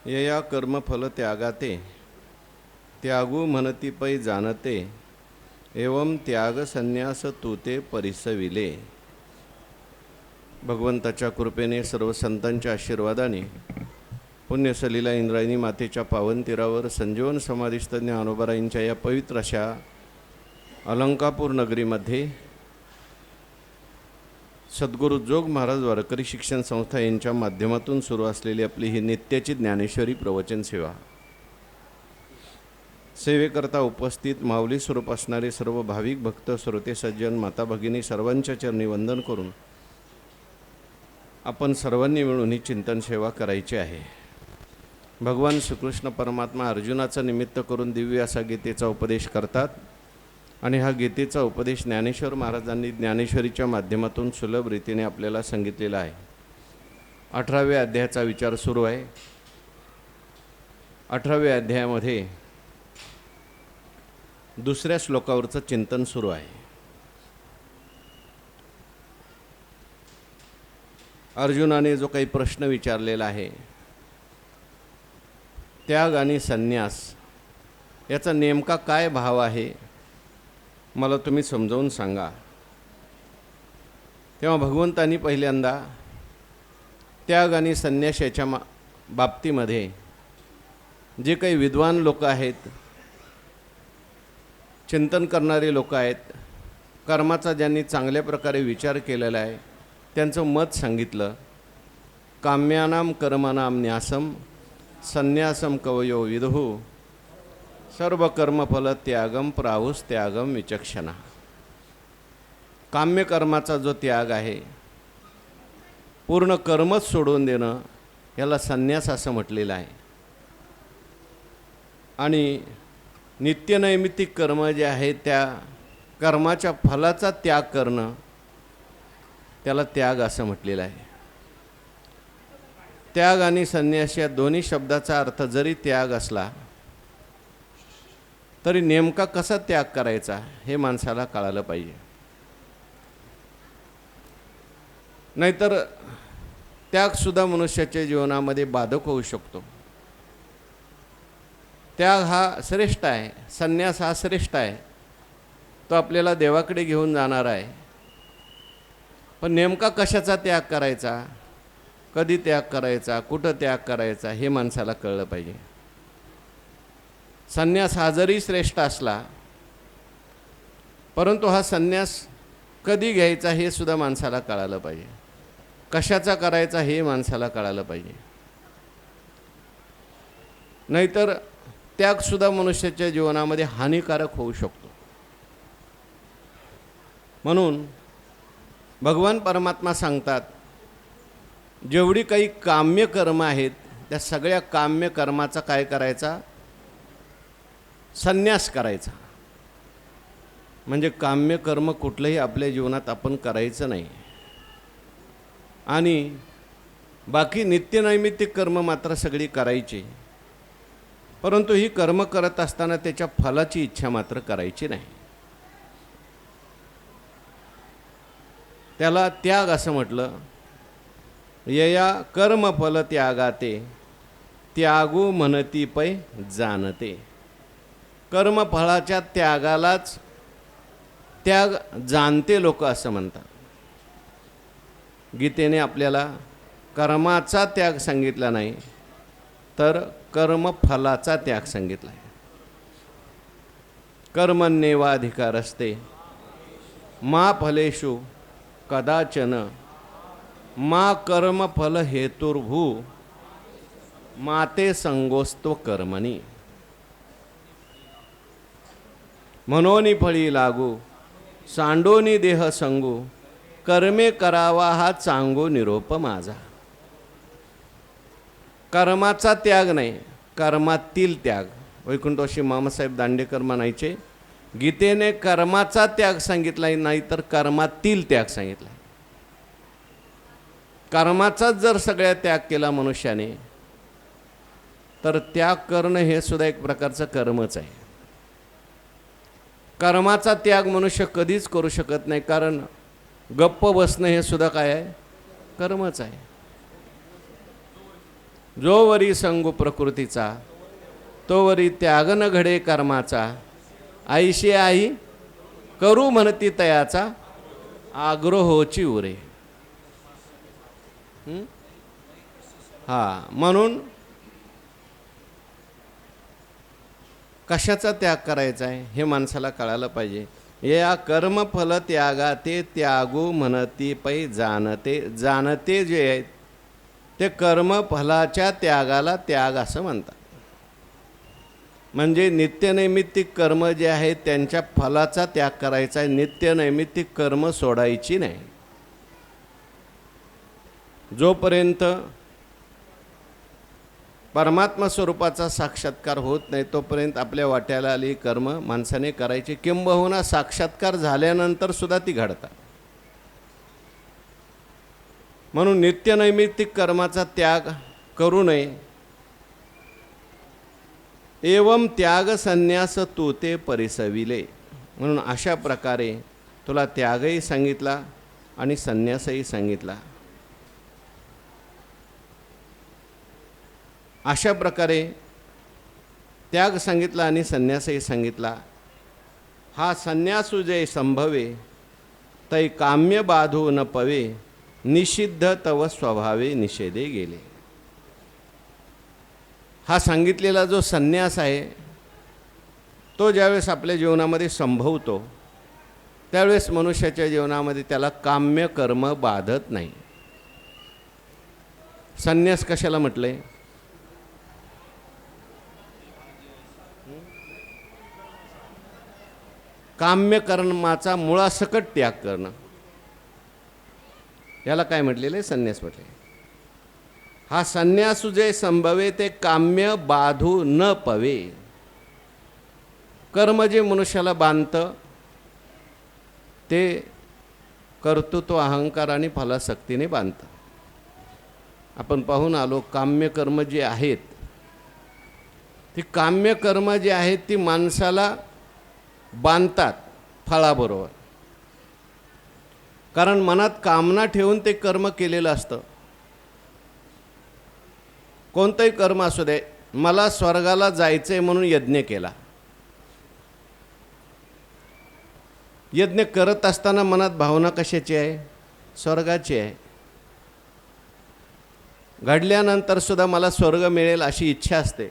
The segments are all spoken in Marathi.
यया कर्मफल त्यागाते त्यागू म्हणती पै जाणते एवं त्याग संन्यास तू ते परिसविले. भगवंताच्या कृपेने सर्व संतांच्या आशीर्वादाने पुण्यसलीला इंद्रायणी मातेच्या पावन तीरावर संजीवन समाधिस्थ ज्ञानोबारायांच्या या पवित्र अशा अलंकापूर नगरीमध्ये सद्गुरू जोग महाराज वारकरी शिक्षण संस्था यांच्या माध्यमातून सुरू असलेली आपली ही नित्याची ज्ञानेश्वरी प्रवचन सेवा, सेवेकरता उपस्थित माऊली स्वरूप असणारे सर्व भाविक भक्त श्रोते सज्जन माता भगिनी सर्वांच्या चरणी वंदन करून आपण सर्वांनी मिळून ही चिंतन सेवा करायची आहे. भगवान श्रीकृष्ण परमात्मा अर्जुनाचा निमित्त करून दिव्य असा गीतेचा उपदेश करतात आणि हा गीतेचा उपदेश ज्ञानेश्वर महाराजांनी ज्ञानेश्वरीच्या माध्यमातून सुलभ रीतीने आपल्याला सांगितलेला आहे. 18व्या अध्यायाचा विचार सुरू आहे. 18व्या अध्यायामध्ये दुसऱ्या श्लोकावरचं चिंतन सुरू आहे. अर्जुनाने जो काही प्रश्न विचारलेला आहे, त्याग आणि संन्यास याचा नेमका काय भाव आहे मला तुम्ही समजावून सांगा. तेव्हा भगवंतांनी पहिल्यांदा त्याग आणि संन्यास याच्या बाबतीमध्ये जे काही विद्वान लोक आहेत, चिंतन करणारे लोक आहेत, कर्माचा ज्यांनी चांगल्या प्रकारे विचार केलेला आहे त्यांचं मत सांगितलं. काम्यानाम कर्मानाम न्यासम संन्यासम कवयो विदुः सर्व कर्मफल त्यागम प्राहुस त्यागम विचक्षणा. काम्य कर्माचा जो त्याग आहे, पूर्ण कर्मच सोडून देणं, याला संन्यास असं म्हटलेलं आहे. आणि नित्यनैमित्तिक कर्म जे आहे त्या कर्माच्या फलाचा त्याग करणं त्याला त्याग असं म्हटलेलं आहे. त्याग आणि संन्यास या दोन्ही शब्दाचा अर्थ जरी त्याग असला तरी नेमका कसा त्याग करायचा हे माणसाला कळालं पाहिजे. नाहीतर त्यागसुद्धा मनुष्याच्या जीवनामध्ये बाधक होऊ शकतो. त्याग हा श्रेष्ठ आहे, संन्यास हा श्रेष्ठ आहे, तो आपल्याला देवाकडे घेऊन जाणार आहे. पण नेमका कशाचा त्याग करायचा, कधी त्याग करायचा, कुठं त्याग करायचा हे माणसाला कळलं पाहिजे. संन्यास हा जरी श्रेष्ठ असला परंतु हा संन्यास कधी घ्यायचा हे सुद्धा माणसाला कळालं पाहिजे. कशाचा करायचा हे माणसाला कळालं पाहिजे. नाहीतर त्यागसुद्धा मनुष्याच्या जीवनामध्ये हानिकारक होऊ शकतो. म्हणून भगवान परमात्मा सांगतात, जेवढी काही काम्य कर्म आहेत त्या सगळ्या काम्य कर्माचा काय करायचा, संन्यास करायचा. म्हणजे काम्य कर्म कुठलंही आपल्या जीवनात आपण करायचं नाही. आणि बाकी नित्यनैमित्तिक कर्म मात्र सगळी करायची, परंतु ही कर्म करत असताना त्याच्या फलाची इच्छा मात्र करायची नाही. त्याला त्याग असं म्हटलं. यया कर्मफल त्यागाते त्यागू म्हणती पै जाणते. कर्मफळाच्या त्यागालाच त्याग जाणते लोक असं म्हणतात. गीतेने आपल्याला कर्माचा त्याग सांगितला नाही तर कर्मफलाचा त्याग सांगितला आहे. कर्मण्येवाधिकारस्ते मा फलेषु कदाचन मा कर्मफल हेतुर्भू माते संगोस्तो कर्मणी. मनोनी फळी लागू सांडोनी देह संगू कर्मे करावा हा चांगो निरोप माझा. कर्माचा त्याग नाही, कर्मातील त्याग. वैकुंठवासी मामासाहेब दांडेकर म्हणायचे, गीतेने कर्माचा त्याग सांगितला नाही तर कर्मातील त्याग सांगितला. कर्माचाच जर सगळ्या त्याग केला मनुष्याने तर त्याग करणं हे सुद्धा एक प्रकारचं कर्मच आहे. कर्माचा त्याग मनुष्य कधीच करू शकत नाही, कारण गप्प बसणं हे सुद्धा काय आहे, कर्मच आहे. जोवरी संगू प्रकृतीचा तोवरी त्याग न घडे कर्माचा. आईशी आई करू म्हणती तयाचा आग्रहोची उरे. म्हणून कशाचा त्याग करायचा आहे हे माणसाला कळायला पाहिजे. या कर्मफल त्यागा ते त्यागू म्हणती पै जाणते. जाणते जे आहेत ते कर्मफलाच्या त्यागाला त्याग असं म्हणतात. म्हणजे नित्यनैमित्तिक कर्म जे आहेत त्यांच्या फलाचा त्याग करायचा आहे, नित्यनैमित्तिक कर्म सोडायची नाही. जोपर्यंत परमात्मा स्वरूपाचा साक्षात्कार होत नाही तोपर्यंत आपल्या वाट्याला आली कर्म माणसाने करायची, किंबहुना साक्षात्कार झाल्यानंतर सुद्धा ती घडतात. म्हणून नित्यनैमित्तिक कर्माचा त्याग करू नये. एवं त्याग संन्यास तू ते परिसविले. म्हणून अशा प्रकारे तुला त्यागही सांगितला आणि संन्यासही सांगितला. अशा प्रकारे त्याग सांगितला आणि संन्यासही सांगितला. हा संन्यासू जे संभवे तै काम्य बाधू न पवे. निषिद्ध तव स्वभावे निषेधे गेले. हा सांगितलेला जो संन्यास आहे तो ज्यावेळेस आपल्या जीवनामध्ये संभवतो त्यावेळेस मनुष्याच्या जीवनामध्ये त्याला काम्य कर्म बाधत नाही. संन्यास कशाला म्हटलंय? काम्य कर्माचा मुळासकट त्याग करणं याला काय म्हटलेलं आहे? संन्यास म्हटले. हा संन्यासू जे संभवे ते काम्य बाधू न पवे. कर्म जे मनुष्याला बांधतं ते कर्तृत्व अहंकार आणि फलासक्तीने बांधतं. आपण पाहून आलो काम्य कर्म जे आहेत ती काम्य कर्म जे आहेत ती माणसाला बांधतात फळाबरोबर. कारण मनात कामना ठेवून ते कर्म केलेलं असतं. कोणतंही कर्म असू दे, मला स्वर्गाला जायचंय म्हणून यज्ञ केला. यज्ञ करत असताना मनात भावना कशाची आहे? स्वर्गाची आहे. घडल्यानंतर सुद्धा मला स्वर्ग मिळेल अशी इच्छा असते.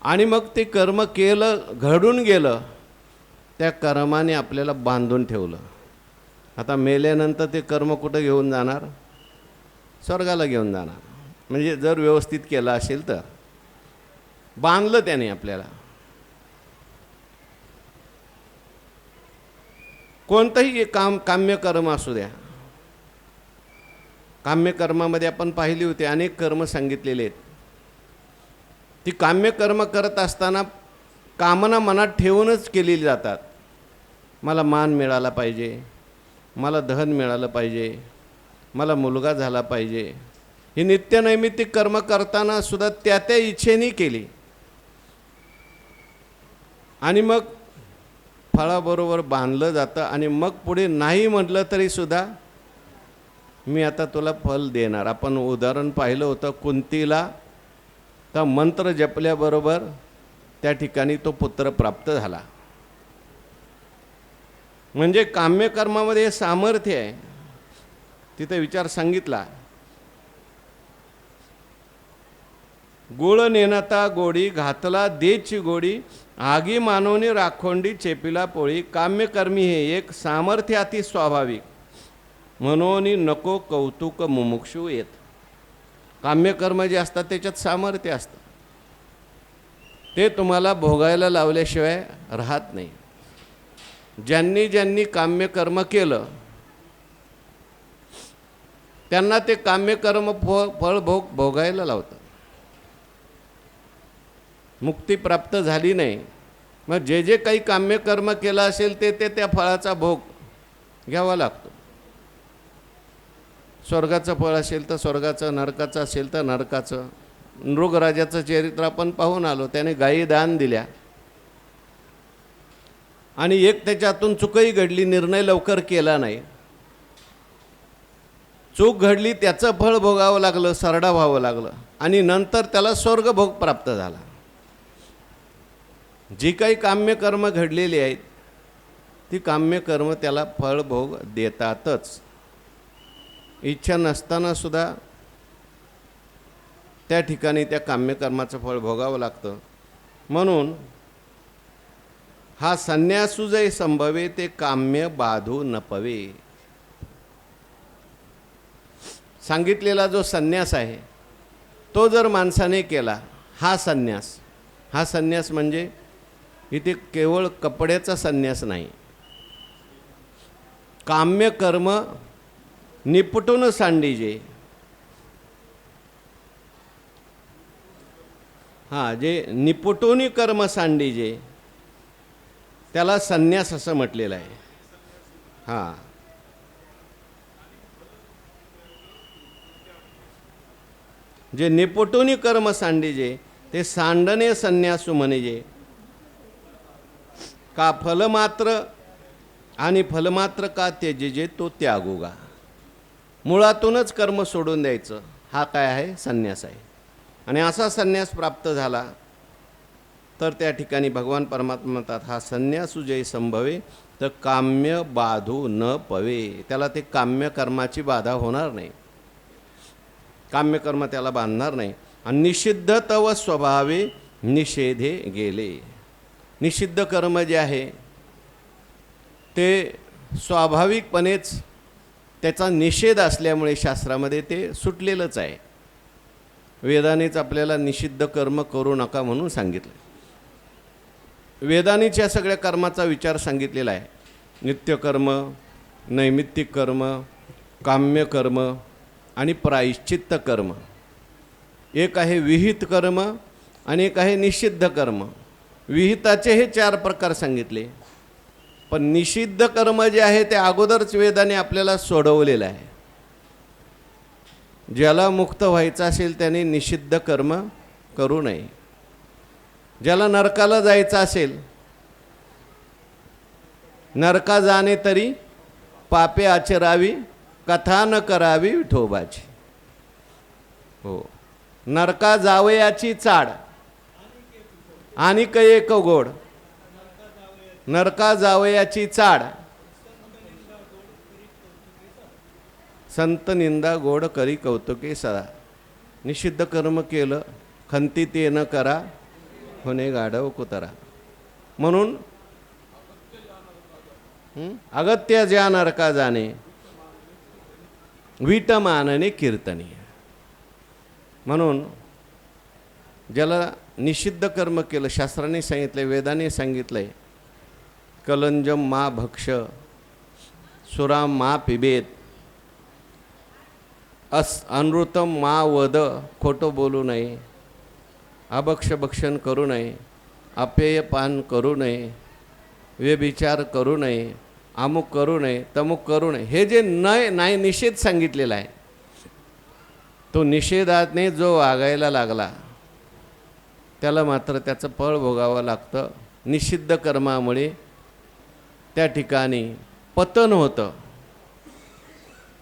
आणि मग ते कर्म केलं, घडून गेलं, त्या कर्माने आपल्याला बांधून ठेवलं. आता मेल्यानंतर ते कर्म कुठं घेऊन जाणार? स्वर्गाला घेऊन जाणार. म्हणजे जर व्यवस्थित केलं असेल तर बांधलं त्याने आपल्याला. कोणतंही काम्य कर्म असू द्या. काम्य कर्मामध्ये आपण पाहिली होती अनेक कर्म सांगितलेले आहेत. ती काम्य कर्म करत असताना कामना मनात ठेवूनच केलेली जातात. मला मान मिळाला पाहिजे, मला धन मिळालं पाहिजे, मला मुलगा झाला पाहिजे. ही नित्यनैमित्तिक कर्म करताना सुद्धा त्या त्या इच्छेने केली. आणि मग फळाबरोबर बांधलं जातं. आणि मग पुढे नाही म्हटलं तरी सुद्धा मी आता तुला फल देणार. आपण उदाहरण पाहिलं होतं कुंतीला तर मंत्र जपल्याबरोबर त्या ठिकाणी तो पुत्र प्राप्त झाला. म्हणजे काम्यकर्मामध्ये हे सामर्थ्य आहे. तिथे विचार सांगितला. गुळ नेनता गोडी घातला देची गोडी. आगी मानवनी राखोंडी चेपिला पोळी. काम्यकर्मी हे एक सामर्थ्य अति स्वाभाविक. म्हणून नको कौतुक मुमुक्षू येत. काम्यकर्म जे असतात त्याच्यात सामर्थ्य असतं. ते तुम्हाला भोगायला लावल्याशिवाय राहत नाही. ज्यांनी ज्यांनी काम्यकर्म केलं त्यांना ते काम्यकर्म फळ भोगायला लावतं. मुक्ती प्राप्त झाली नाही मग जे जे काही काम्यकर्म केलं असेल ते त्या फळाचा भोग घ्यावा लागतो. स्वर्गाचं फळ असेल तर स्वर्गाचं, नरकाचं असेल तर नरकाचं. नृगराजाचं चरित्र आपण पाहून आलो. त्याने गायी दान दिल्या आणि एक त्याच्यातून चूकही घडली, निर्णय लवकर केला नाही. चूक घडली, त्याचं फळ भोगावं लागलं, सरडा व्हावं लागलं. आणि नंतर त्याला स्वर्गभोग प्राप्त झाला. जी काही काम्यकर्म घडलेली आहेत ती काम्यकर्म त्याला फळभोग देतातच. इच्छा नसताना सुद्धा त्या ठिकाणी त्या काम्यकर्माचं फळ भोगावं लागतं. म्हणून हा संन्यासू जे संभवे ते काम्य बाधू न पवे. सांगितलेला जो संन्यास आहे तो जर माणसाने केला, हा संन्यास म्हणजे इथे केवळ कपड्याचा संन्यास नाही, काम्य कर्म निपटून सांडीजे. जे निपटून कर्म सांडीजे त्याला संन्यास असं म्हटलेलं आहे. जे निपटून कर्म सांडीजे ते सांडणे संन्यासू म्हणेजे. का फलमात्र आणि फलमात्र का त्यजेजे तो त्यागोगा. मुळातूनच कर्म सोडून द्यायचं, हा काय आहे? संन्यास आहे. आणि असा संन्यास प्राप्त झाला तर त्या ठिकाणी भगवान परमात्मा म्हणतात, हा संन्यासू जे संभवे तर काम्य बाधू न पवे. त्याला ते काम्य कर्माची बाधा होणार नाही, काम्यकर्म त्याला बांधणार नाही. आणि निषिद्ध तव स्वभावे निषेधे गेले. निषिद्ध कर्म जे आहे ते स्वाभाविकपणेच त्याचा निषेध असल्यामुळे शास्त्रामध्ये ते सुटलेलंच आहे. वेदानेच आपल्याला निषिद्ध कर्म करू नका म्हणून सांगितलं. वेदानेच या सगळ्या कर्माचा विचार सांगितलेला आहे. नित्यकर्म, नैमित्तिक कर्म, काम्यकर्म आणि प्रायश्चित्त कर्म. एक आहे विहित कर्म आणि एक आहे निषिद्ध कर्म. विहिताचे हे 4 प्रकार सांगितले, पण निषिद्ध कर्म जे आहे ते अगोदरच वेदाने आपल्याला सोडवलेलं आहे. ज्याला मुक्त व्हायचं असेल त्याने निषिद्ध कर्म करू नये. ज्याला नरकाला जायचं असेल, नरका जाणे तरी पापे आचरावी, कथा न करावी विठोबाची. हो, नरका जावयाची चाड आणि एक गोड. नरका जावयाची चाड, संत निंदा गोड करी कौतुके सदा. निषिद्ध कर्म केलं खंती ते न करा, होणे गाढव कुतरा. म्हणून अगत्य ज्या नरका जाणे, वीट मानने कीर्तनीय. म्हणून ज्याला निषिद्ध कर्म केलं, शास्त्राने सांगितलं, वेदाने सांगितलंय, कलंजम मा भक्ष, सुराम मा पिबेत, अनृतम मा वद, खोटं बोलू नये, अभक्ष भक्षण करू नये, अपेय पान करू नये, व्यभिचार करू नये, अमुक करू नये, तमुक करू नये. हे जे नाही निषेध सांगितलेला आहे, तो निषेधाने जो वागायला लागला त्याला मात्र त्याचं फळ भोगावं लागतं. निषिद्ध कर्मामुळे त्या ठिकाणी पतन होतं.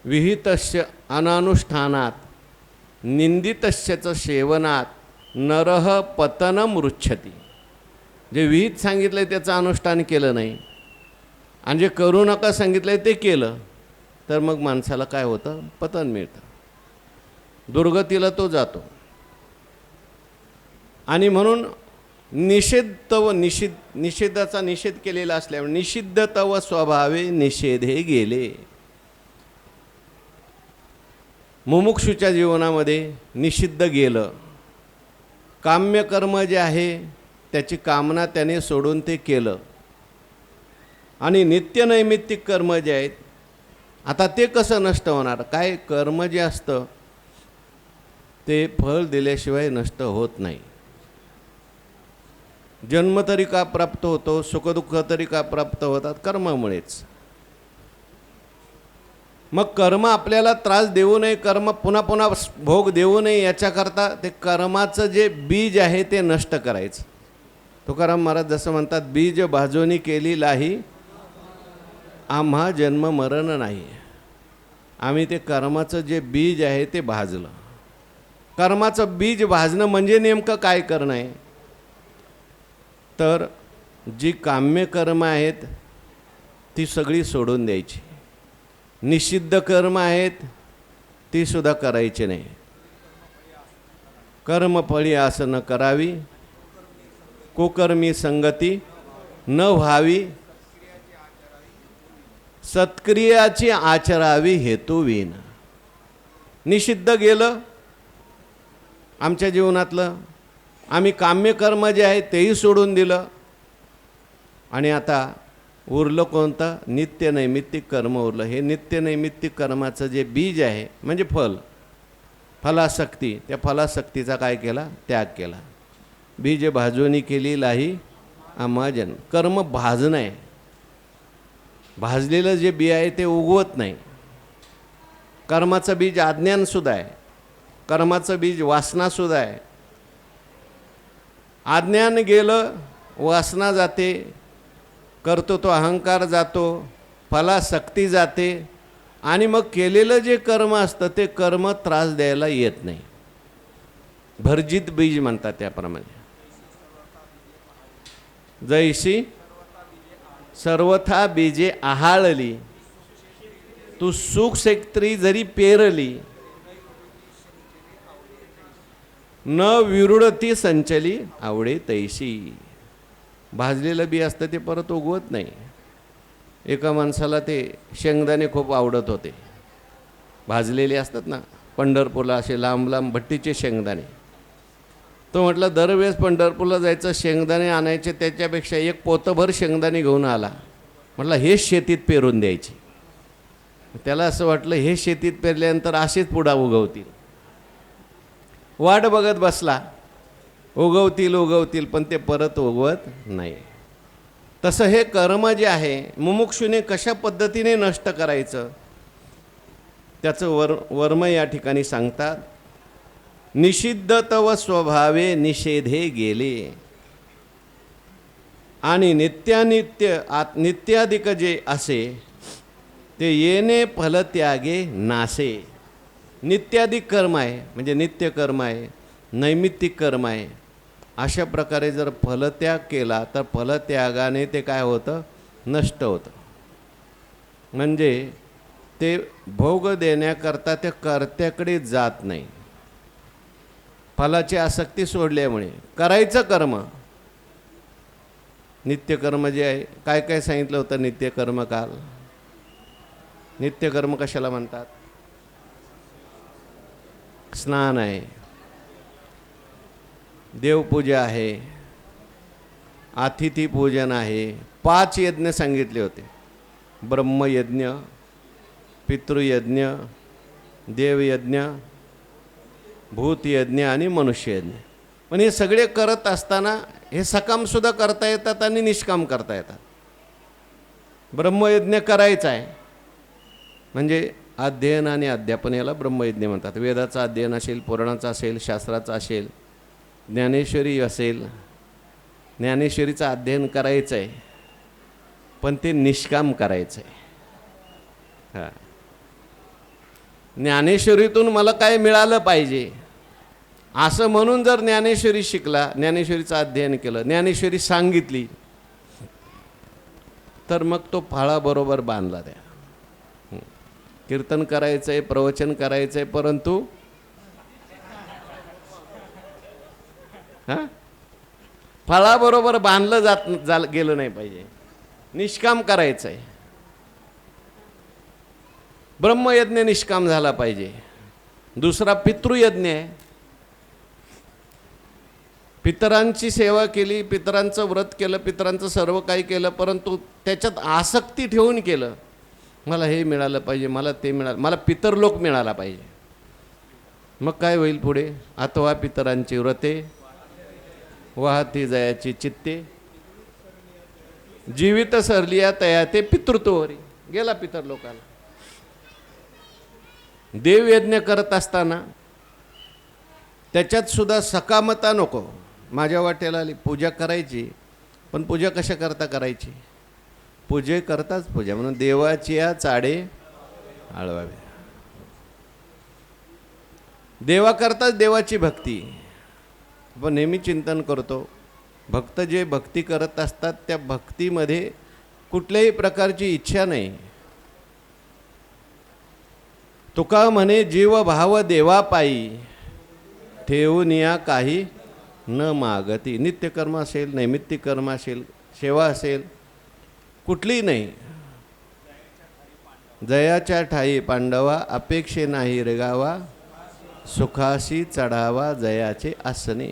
विहितस्य अनानुष्ठानात निंदितस्यच सेवनात नरह पतनम रुच्छति. जे विहित सांगितलं त्याचं अनुष्ठान केलं नाही आणि जे करू नका सांगितलं ते केलं तर मग माणसाला काय होतं? पतन मिळतं, दुर्गतीला तो जातो. आणि म्हणून निषेधाचा निषेध केलेला असल्यामुळे निषिद्ध तव स्वभावे निषेधे गेले. मुमुक्षूच्या जीवनामध्ये निषिद्ध गेलं. काम्यकर्म जे आहे त्याची कामना त्याने सोडून ते केलं. आणि नित्यनैमित्तिक कर्म जे आहेत, आता ते कसं नष्ट होणार? काय कर्म जे असतं ते फळ दिल्याशिवाय नष्ट होत नाही. जन्म तरी का प्राप्त होतो, सुखदुःख तरी का प्राप्त होतात? कर्मामुळेच. मग कर्म आपल्याला त्रास देऊ नये, कर्म पुन्हा पुन्हा भोग देऊ नये याच्याकरता ते कर्माचं जे बीज आहे ते नष्ट करायचं. तुकाराम महाराज जसं म्हणतात, बीज भाजोनी केली लाही, आम्हा जन्म मरण नाही. आम्ही ते कर्माचं जे बीज आहे ते भाजलं. कर्माचं बीज भाजणं म्हणजे नेमकं काय करणं आहे? तर जी काम्य कर्म आहेत ती सगळी सोडून द्यायची. निषिद्ध कर्म आहेत ती सुद्धा करायची नाही. कर्मफळी आसन करावी, कुकर्मी संगती न व्हावी, सत्क्रियाची आचरावी हेतुवीन. निषिद्ध गेलं आमच्या जीवनातलं, आम्ही काम्य कर्म जे आहे तेही सोडून दिलं, आणि आता उरलं कोणतं? नित्य नैमित्तिक कर्म उरलं. हे नित्य नैमित्तिक कर्माचं जे बीज आहे म्हणजे फलासक्ती, त्या फलासक्तीचा काय केला? त्याग केला. बीज भाजवणी केली लाही आमाजन. कर्म भाजणं आहे. भाजलेलं जे बी आहे ते उगवत नाही. कर्माचं बीज अज्ञानसुद्धा आहे, कर्माचं बीज वासनासुद्धा आहे. अज्ञान गेलं, वासना जाते, करतो तो अहंकार जातो, फलासक्ती जाते, आणि मग केलेलं जे कर्म असतं ते कर्म त्रास द्यायला येत नाही. भर्जित बीज म्हणतात त्याप्रमाणे. जैशी सर्वथा बीजे आहाळली, तू सुख क्षेत्री जरी पेरली, न विरुडती संचली आवडे तैशी. भाजलेलं बी असतं ते परत उगवत नाही. एका माणसाला ते शेंगदाणे खूप आवडत होते, भाजलेले असतात ना, पंढरपूरला असे लांब लांब भट्टीचे शेंगदाणे. तो म्हटलं दरवेळेस पंढरपूरला जायचं, शेंगदाणे आणायचे, त्याच्यापेक्षा एक पोतभर शेंगदाणे घेऊन आला. म्हटलं हेच शेतीत पेरून द्यायची. त्याला असं वाटलं हे शेतीत पेरल्यानंतर असेच पुढा उगवतील. वाट बघत बसला, उगवतील उगवतील, पण ते परत उगवत नाही. तसं हे कर्म जे आहे मुमुक्षुने कशा पद्धतीने नष्ट करायचं त्याचं वर्म या ठिकाणी सांगतात. निषिद्ध तव स्वभावे निषेधे गेले, आणि नित्याधिक जे असे ते येणे फलत्यागे नासे. नित्याधिक कर्म आहे म्हणजे नित्य कर्म आहे, नैमित्तिक कर्म आहे. अशा प्रकारे जर फलत्याग केला तर फलत्यागाने ते काय होतं? नष्ट होतं. म्हणजे ते भोग देण्याकरता त्या कर्त्याकडे जात नाही. फलाची आसक्ती सोडल्यामुळे करायचं कर्म, नित्यकर्म जे आहे, काय काय सांगितलं होतं नित्यकर्म काल? नित्यकर्म कशाला म्हणतात? स्नान आहे, देवपूजा आहे, अतिथी पूजन आहे, 5 यज्ञ सांगितले होते. ब्रह्मयज्ञ, पितृयज्ञ, देवयज्ञ, भूतयज्ञ आणि मनुष्ययज्ञ. पण हे सगळे करत असताना हे सकामसुद्धा करता येतात आणि निष्काम करता येतात. ब्रह्मयज्ञ करायचा आहे म्हणजे अध्ययन आणि अध्यापन, याला ब्रह्मयज्ञ म्हणतात. वेदाचं अध्ययन असेल, पुराणाचं असेल, शास्त्राचं असेल, ज्ञानेश्वरी असेल, ज्ञानेश्वरीचं अध्ययन करायचं आहे, पण ते निष्काम करायचं आहे. हां, ज्ञानेश्वरीतून मला काय मिळालं पाहिजे असं म्हणून जर ज्ञानेश्वरी शिकला, ज्ञानेश्वरीचं अध्ययन केलं, ज्ञानेश्वरी सांगितली, तर मग तो फळाबरोबर बांधला. त्या कीर्तन करायचं आहे, प्रवचन करायचं आहे, परंतु फळाबरोबर बांधलं गेलं नाही पाहिजे. निष्काम करायचं आहे. ब्रह्मयज्ञ निष्काम झाला पाहिजे. दुसरा पितृयज्ञ आहे. पितरांची सेवा केली, पितरांचं व्रत केलं, पितरांचं सर्व काही केलं, परंतु त्याच्यात आसक्ती ठेवून केलं. मला हे मिळालं पाहिजे, मला ते मिळालं, मला पितरलोक मिळाला पाहिजे. मग काय होईल पुढे? अथवा पितरांची व्रते वाहती जयाची चित्ते, जीवित सरलिया तया ते पितृत्वरी. गेला पितरलोकाला. देवयज्ञ करत असताना त्याच्यात सुद्धा सकामता नको. माझ्या वाट्याला आली पूजा करायची, पण पूजा कशा करता करायची? पूजे करताच पूजा म्हणून देवाची या चाडे आळवावे. देवाकरताच देवाची भक्ती आपण नेहमी चिंतन करतो. भक्त जे भक्ती करत असतात त्या भक्तीमध्ये कुठल्याही प्रकारची इच्छा नाही. तुका म्हणे जीव भाव देवा पायी ठेवून या काही न मागती. नित्यकर्म असेल, नैमित्तिक कर्म असेल, सेवा असेल, कुठलीही नाही. जयाच्या ठाई पांडवा अपेक्षे नाही रेगावा सुखाशी चढावा जयाचे आसने.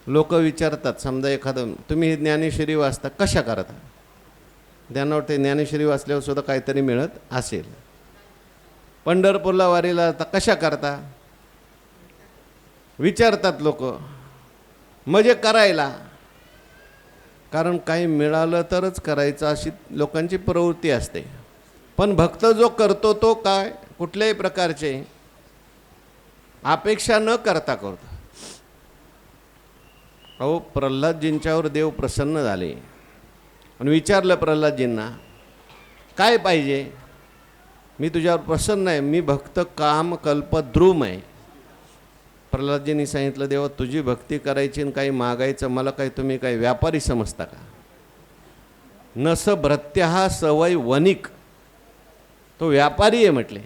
लोक विचारतात, समजा एखादं तुम्ही ज्ञानेश्वरी वाचता कशा करता, त्यांना वाटते ज्ञानेश्वरी वाचल्यावर सुद्धा काहीतरी मिळत असेल. पंढरपूरला वारीला जाता कशा करता विचारतात लोक. म्हणजे करायला, कारण काही मिळालं तरच करायचं अशी लोकांची प्रवृत्ती असते. पण भक्त जो करतो तो काय कुठल्याही प्रकारचे अपेक्षा न करता करतो. अहो प्रल्हादजींच्यावर देव प्रसन्न झाले आणि विचारलं प्रल्हादजींना काय पाहिजे. मी तुझ्यावर प्रसन्न आहे, मी भक्त काम कल्पद्रुम आहे. प्रल्हादजींनी सांगितलं देवा तुझी भक्ती करायची आणि काही मागायचं मला काही तुम्ही काही व्यापारी समजता का. नस भृत्या सवय वणिक, तो व्यापारी आहे म्हटले.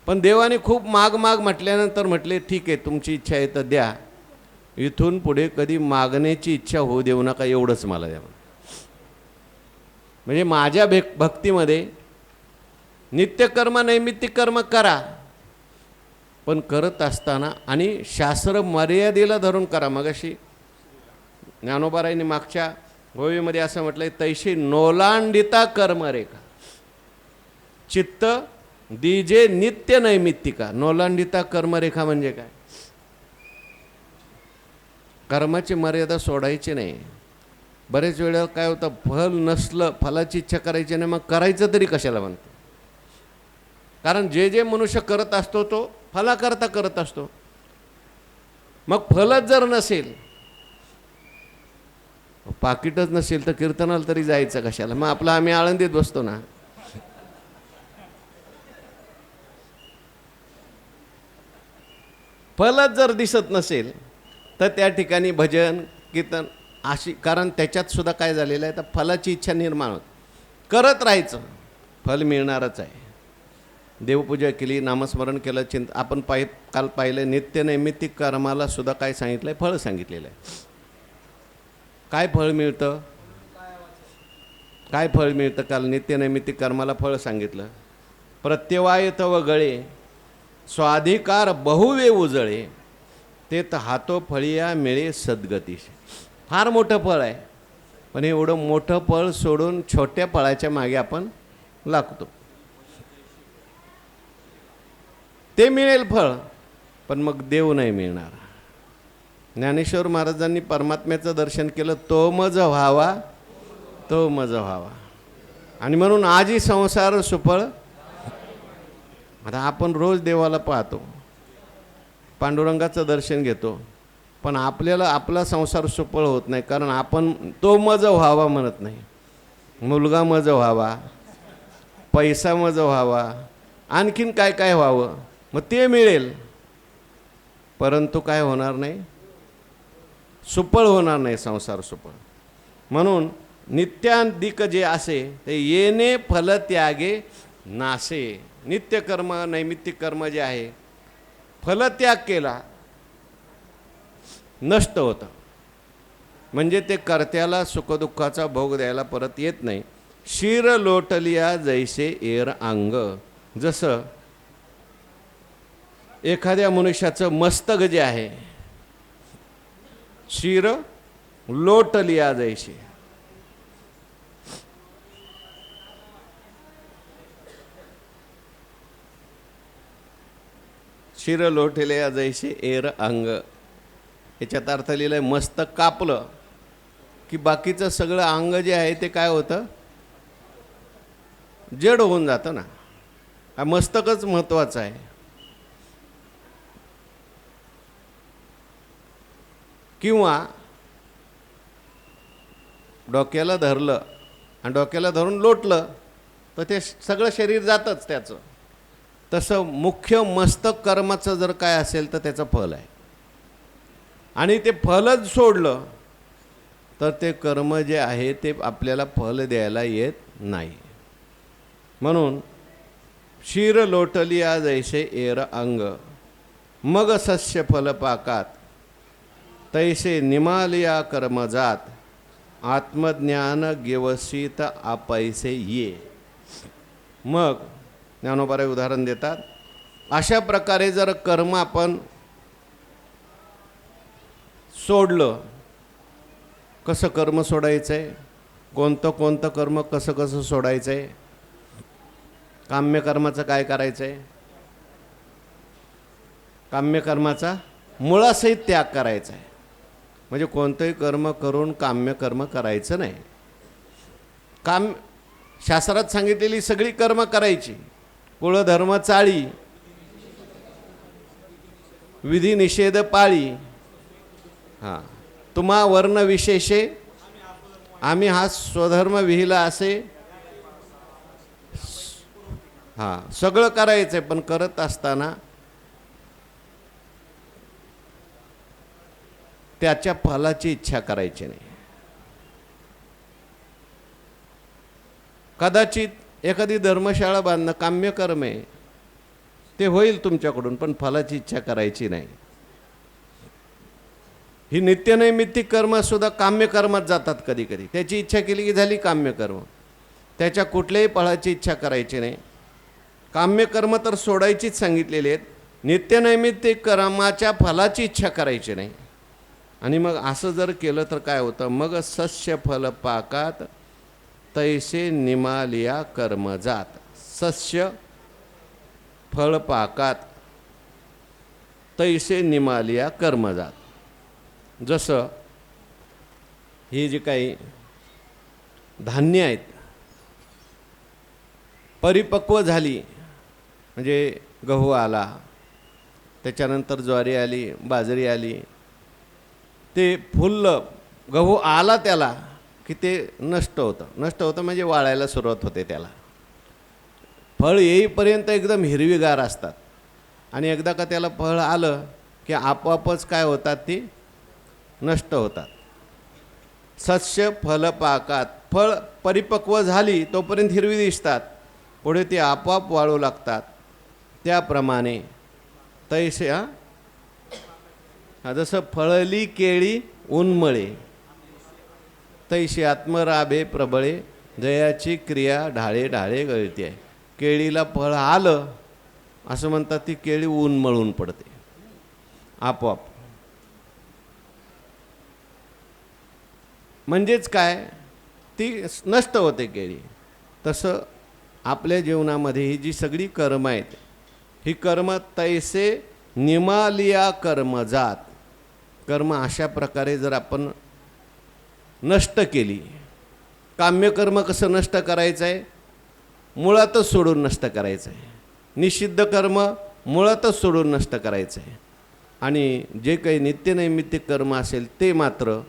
पण देवाने खूप माग माग म्हटल्यानंतर म्हटले ठीक आहे तुमची इच्छा आहे तर द्या, इथून पुढे कधी मागण्याची इच्छा होऊ देऊ नका, एवढंच मला द्या. म्हणजे माझ्या भक्तीमध्ये नित्यकर्म नैमित्तिक कर्म करा, पण करत असताना आणि शास्त्र मर्यादेला धरून करा. मगाशी ज्ञानोबारायांनी मागच्या गोवीमध्ये असं म्हटलंय तैशी नोलांडिता कर्मरेखा चित्त दिजे नित्य नैमित्तिका. नोलांडिता कर्मरेखा म्हणजे काय, कर्माची मर्यादा सोडायची नाही. बरेच वेळा काय होतं, फल नसलं, फलाची इच्छा करायची नाही, मग करायचं तरी कशाला म्हणतो. कारण जे जे मनुष्य करत असतो तो फलाकरता करत असतो. मग फलच जर नसेल, पाकिटच नसेल तर कीर्तनाला तरी जायचं कशाला. मग आपला आम्ही आळंदीत बसतो ना. फलच जर दिसत नसेल तर त्या ठिकाणी भजन कीर्तन अशी, कारण त्याच्यात सुद्धा काय झालेलं आहे तर फलाची इच्छा निर्माण होत. करत राहायचं, फल मिळणारच आहे. देवपूजा केली, नामस्मरण केलं, आपण काल पाहिलं नित्य नैमित्तिक कर्माला सुद्धा काय सांगितलं आहे, फळ सांगितलेलं आहे. काय फळ मिळतं, काय फळ मिळतं, काल नित्य नैमित्तिक कर्माला फळ सांगितलं. प्रत्यवाय तव गळे स्वाधिकार बहुवे उजळे ते तर हातो फळिया मिळे सद्गतीश. फार मोठं फळ आहे, पण एवढं मोठं फळ सोडून छोट्या फळाच्या मागे आपण लागतो. ते मिळेल फळ, पण मग देव नाही मिळणार. ज्ञानेश्वर महाराजांनी परमात्म्याचं दर्शन केलं, तो मज व्हावा, तो मज व्हावा. आणि म्हणून आजही संसार सुफळ. आता आपण रोज देवाला पाहतो, पांडुरंगाचं दर्शन घेतो, पण आपल्याला आपला संसार सुफळ होत नाही. कारण आपण तो मज व्हावा म्हणत नाही. मुलगा मज व्हावा, पैसा मज व्हावा, आणखीन काय काय व्हावं, मग ते मिळेल. परंतु काय होणार नाही, सुफळ होणार नाही संसार सुफळ. म्हणून नित्याधिक जे असे ते येणे फल त्यागे नासे. नित्यकर्म नैमित्तिक कर्म जे आहे फलत्याग केला नष्ट होतं. म्हणजे ते कर्त्याला सुखदुःखाचा भोग द्यायला परत येत नाही. शिर लोटलिया जैसे एर अंग. जसं एखाद्या मनुष्याचं मस्तक जे आहे, शिर लोटलिया जैसे, शिर लोटलिया जैसे एर अंग. याच्यात अर्थ लिहिलाय मस्तक कापलं की बाकीचं सगळं अंग जे आहे ते काय होतं, जड होऊन जातं ना. हा मस्तकच महत्त्वाचं आहे. किंवा डोक्याला धरलं आणि डोक्याला धरून लोटलं तर ते सगळं शरीर जातंच त्याचं. तसं मुख्य मस्तक कर्माचं जर काय असेल तर त्याचं फल आहे. आणि ते फलच सोडलं तर ते कर्म जे आहे ते आपल्याला फल द्यायला येत नाही. म्हणून शिर लोटलिया जैसे एर अंग, मग सस्य फल पाकात, तैसे निमालिया कर्म जात, आत्मज्ञान गेवसीत आपैसे ये. मग ज्ञानोबाराय उदाहरण देतात, अशा प्रकारे जर कर्म आपण सोडलं. कसं कर्म सोडायचं आहे, कोणतं कोणतं कर्म कसं कसं सोडायचं आहे. काम्य कर्माचं काय करायचं आहे, काम्य कर्माचा मुळासहित त्याग करायचा आहे. म्हणजे कोणतंही कर्म करून काम्य कर्म करायचं नाही. शास्त्रात सांगितलेली सगळी कर्म करायची. कुळधर्म चाळी, विधी निषेध पाळी. हां, तुम्हा वर्ण विशेषे आम्ही हा स्वधर्म विहिला असे. हां, सगळं करायचं आहे, पण करत असताना त्याच्या फलाची इच्छा करायची नाही. कदाचित एखादी धर्मशाळा बांधणं काम्य कर्म आहे, ते होईल तुमच्याकडून, पण फलाची इच्छा करायची नाही. ही नित्यनैमित्तिक कर्मसुद्धा काम्य कर्मात जातात कधी कधी. त्याची इच्छा केली की झाली काम्य कर्म. त्याच्या कुठल्याही फळाची इच्छा करायची नाही. काम्य कर्म तर सोडायचीच सांगितलेली आहेत. नित्यनैमित्तिक कर्माच्या फलाची इच्छा करायची नाही. आणि मग असं जर केलं तर काय होतं, मग सस्य फल पाकात तैसे निमालिया कर्म जात. सस्य फळ पाकात तैसे निमालिया कर्म जात. जसं हे जे काही धान्य आहेत, परिपक्व झाली म्हणजे गहू आला, त्याच्यानंतर ज्वारी आली, बाजरी आली, ते फुललं, गहू आला त्याला की ते नष्ट होतं. नष्ट होतं म्हणजे वाळायला सुरुवात होते. त्याला फळ येईपर्यंत एकदम हिरवीगार असतात. आणि एकदा का त्याला फळ आलं की आपोआपच काय होतात, ती नष्ट होतात. सस्य फल पाकात, फळ परिपक्व झाली तोपर्यंत हिरवी दिसतात, पुढे ती आपोआप वाळू लागतात. त्याप्रमाणे तैसे जसं फळली केळी उन्मळे, तैसे आत्मराभे प्रबळे, जयाची क्रिया ढाळे ढाळे गळती आहे. केळीला फळ आलं असं म्हणतात, ती केळी उन्मळून पडते आपोआप. म्हणजेच काय, ती नष्ट होते केळी. तसं आपल्या जीवनामध्ये ही जी सगळी कर्म आहेत, ही कर्म तैसे निमालिया कर्म जात. कर्म अशा प्रकारे जर आपण नष्ट केली. काम्य कर्म कसं नष्ट करायचं आहे, मुळातच सोडून नष्ट करायचं आहे. निषिद्ध कर्म मुळातच सोडून नष्ट करायचं आहे. आणि जे काही नित्यनैमित्तिक कर्म असेल ते मात्र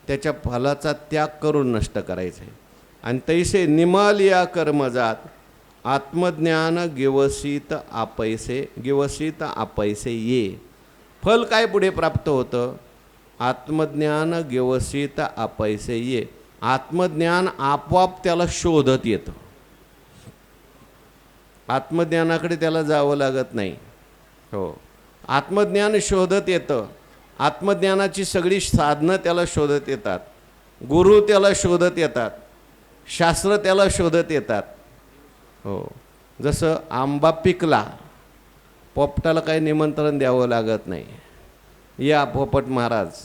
त्याच्या फलाचा त्याग करून नष्ट करायचं आहे. आणि तैसे निमालिया कर्म जात, आत्मज्ञान गिवसित आपैसे ये. फल काय पुढे प्राप्त होतं, आत्मज्ञान गिवसित आपैसे ये. आत्मज्ञान आपोआप त्याला शोधत येतं. आत्मज्ञानाकडे त्याला जावं लागत नाही. हो, आत्मज्ञान शोधत येतं. आत्मज्ञानाची सगळी साधनं त्याला शोधत येतात. गुरु त्याला शोधत येतात. शास्त्र त्याला शोधत येतात. हो, जसं आंबा पिकला, पोपटाला काही निमंत्रण द्यावं लागत नाही, या पोपट महाराज,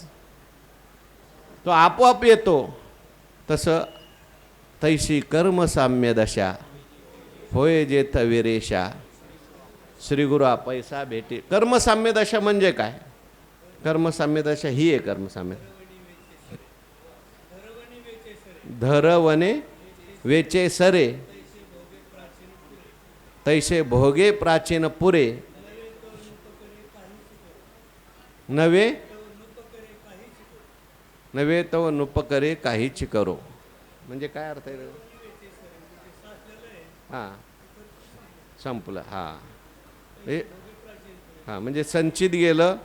तो आपोआप येतो. तसं तैशी कर्मसाम्य दशा होय जे तविरेशा, श्री गुरु आपैसा भेटे. कर्मसाम्य दशा म्हणजे काय, कर्मसाम्य दशा ही आहे कर्मसाम्य. धरवणे वेचे सरे, तैसे भोगे प्राचीन पुरे, नवे नवे तो नुपकरे काहीच करो. म्हणजे काय अर्थ आहे, हां संपलं. हां, हां म्हणजे संचित गेलं